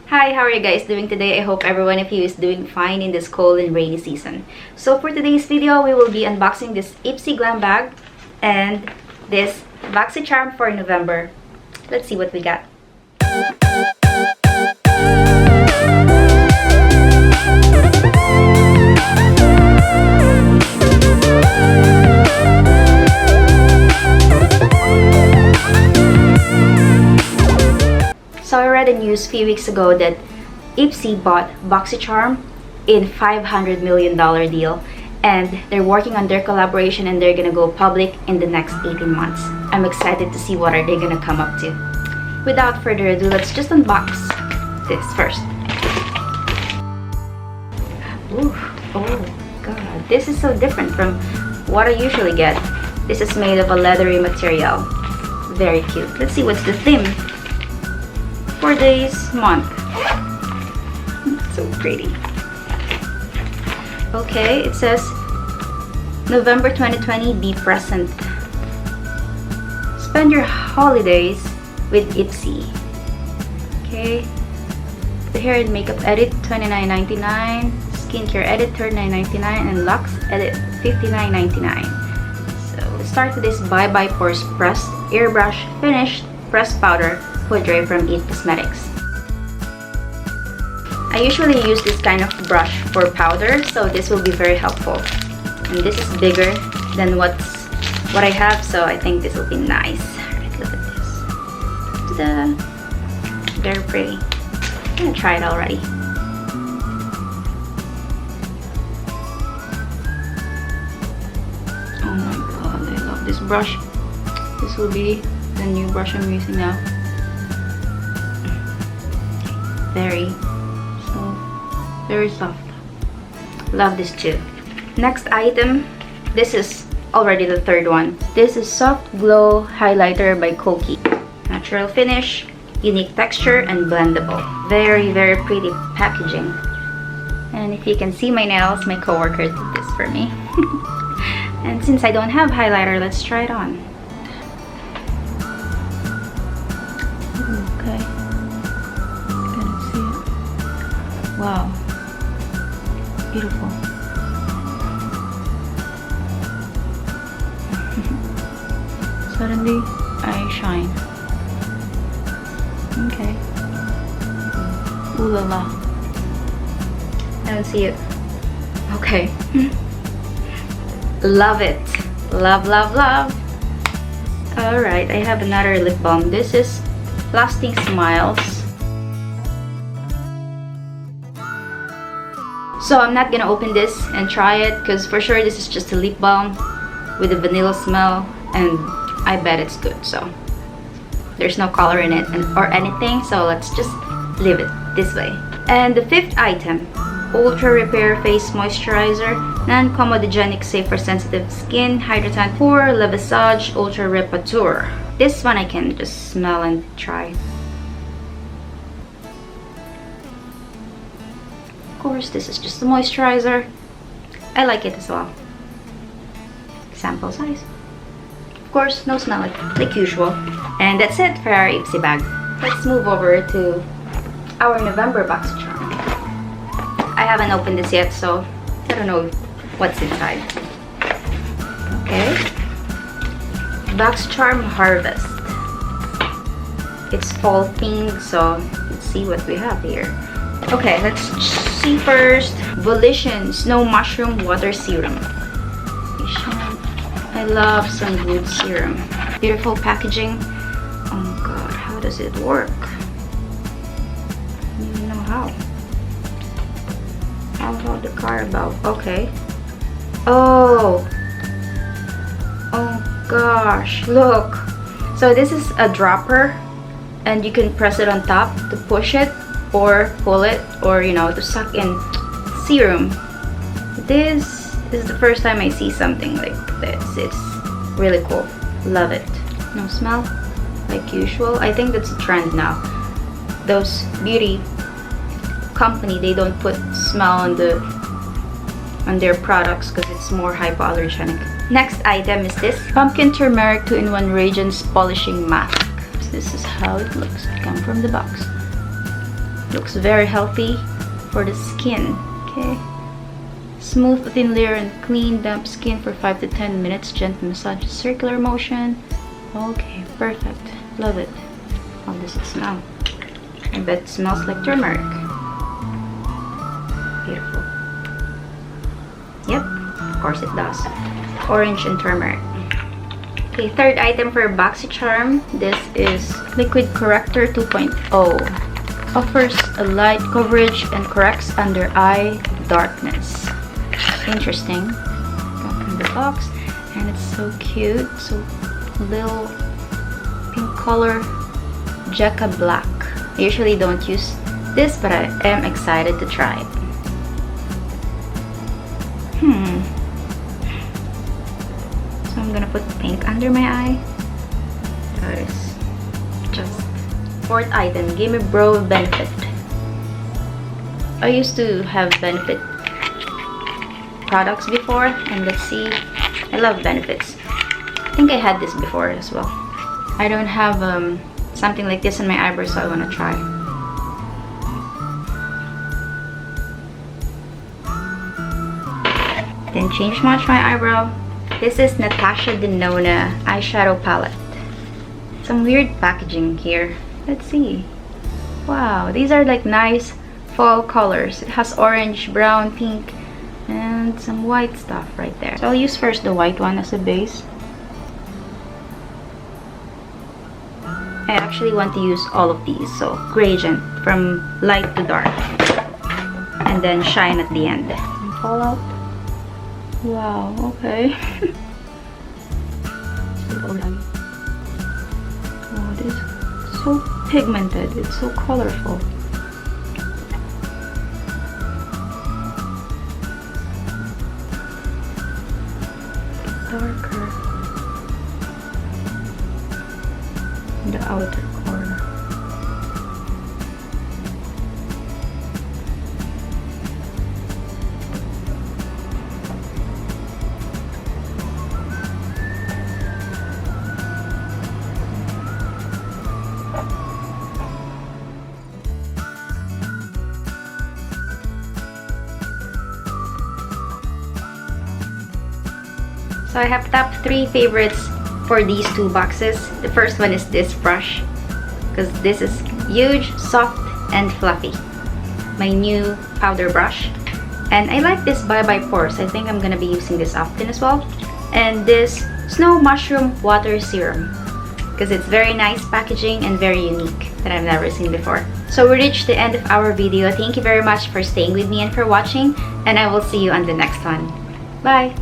Hi, how are you guys doing today? I hope every one of you is doing fine in this cold and rainy season. So for today's video, we will be unboxing this Ipsy Glam bag and this Boxycharm for November. Let's see what we got. So I read a news a few weeks ago that Ipsy bought Boxycharm in $500 million deal, and they're working on their collaboration and they're gonna go public in the next 18 months. I'm excited to see what are they gonna come up to. Without further ado, let's just unbox this first. Ooh, oh god, this is so different from what I usually get. This is made of a leathery material. Very cute. Let's see what's the theme for this month. So pretty. Okay, it says November 2020, be present. Spend your holidays with Ipsy. Okay. The hair and makeup edit $29.99, skincare edit $39.99, and Lux edit $59.99. So let's start with this Bye Bye Pores Pressed Airbrush Finished Pressed Powder Foot Dry from It Cosmetics. I usually use this kind of brush for powder, so this will be very helpful. And this is bigger than what I have, so I think this will be nice. Alright, look at this. Ta-da! Very pretty. I'm gonna try it already. Oh my god, I love this brush. This will be the new brush I'm using now. Very soft. Love this too. Next item, this is already the third one. This is Soft Glow Highlighter by Koki. Natural finish, unique texture, and blendable. Very pretty packaging. And if you can see my nails, my coworker did this for me. And since I don't have highlighter, let's try it on. Okay. Can see it? Wow. Beautiful. Suddenly, I shine. Okay. Ooh la la. I don't see it. Okay. Love it. Love, love, love. Alright, I have another lip balm. This is Lasting Smiles. So I'm not gonna open this and try it because for sure this is just a lip balm with a vanilla smell, and I bet it's good. So there's no color in it or anything, so let's just leave it this way. And the fifth item, Ultra Repair Face Moisturizer, non-comedogenic, safe for sensitive skin, hydratant for Le Visage Ultra Repouture. This one I can just smell and try. Of course, this is just a moisturizer. I like it as well. Sample size. Of course, no smell like usual. And that's it for our Ipsy bag. Let's move over to our November Boxycharm. I haven't opened this yet, so I don't know what's inside. Okay. Boxycharm Harvest. It's fall themed, so let's see what we have here. Okay, let's see first. Volition Snow Mushroom Water Serum. I love some good serum. Beautiful packaging. Oh god, how does it work? I don't even know how. How about the Carabao? Okay. Oh gosh, look. So this is a dropper, and you can press it on top to push it or pull it, or to suck in serum. This is the first time I see something like this. It's really cool. Love it. No smell like usual. I think that's a trend now. Those beauty company, they don't put smell on their products because it's more hypoallergenic. Next item is this Pumpkin Turmeric 2-in-1 Radiance Polishing Mask. This is how it looks. It comes from the box. Looks very healthy for the skin. Okay. Smooth, thin layer and clean, damp skin for 5 to 10 minutes. Gentle massage, circular motion. Okay, perfect. Love it. How does it smell? I bet it smells like turmeric. Beautiful. Yep, of course it does. Orange and turmeric. Okay, third item for Boxycharm. This is Liquid Corrector 2.0. Offers a light coverage and corrects under eye darkness. Interesting. Got in the box, and it's so cute. So little pink color, Jekka black. I usually don't use this, but I am excited to try it. So I'm gonna put pink under my eye. That is just. Fourth item, Gimme Bro Benefit. I used to have Benefit products before, and let's see, I love Benefits. I think I had this before as well. I don't have something like this in my eyebrows, so I want to try. Didn't change much my eyebrow. This is Natasha Denona eyeshadow palette. Some weird packaging here. Let's see. Wow, these are like nice fall colors. It has orange, brown, pink, and some white stuff right there. So I'll use first the white one as a base. I actually want to use all of these, so gradient from light to dark, and then shine at the end. Fallout. Wow, okay. Oh, this is so pigmented, it's so colorful. Darker in the outer corner. So I have top 3 favorites for these 2 boxes. The first one is this brush, because this is huge, soft, and fluffy. My new powder brush. And I like this Bye Bye Pores. I think I'm gonna be using this often as well. And this Snow Mushroom Water Serum, because it's very nice packaging and very unique that I've never seen before. So we reached the end of our video. Thank you very much for staying with me and for watching, and I will see you on the next one. Bye!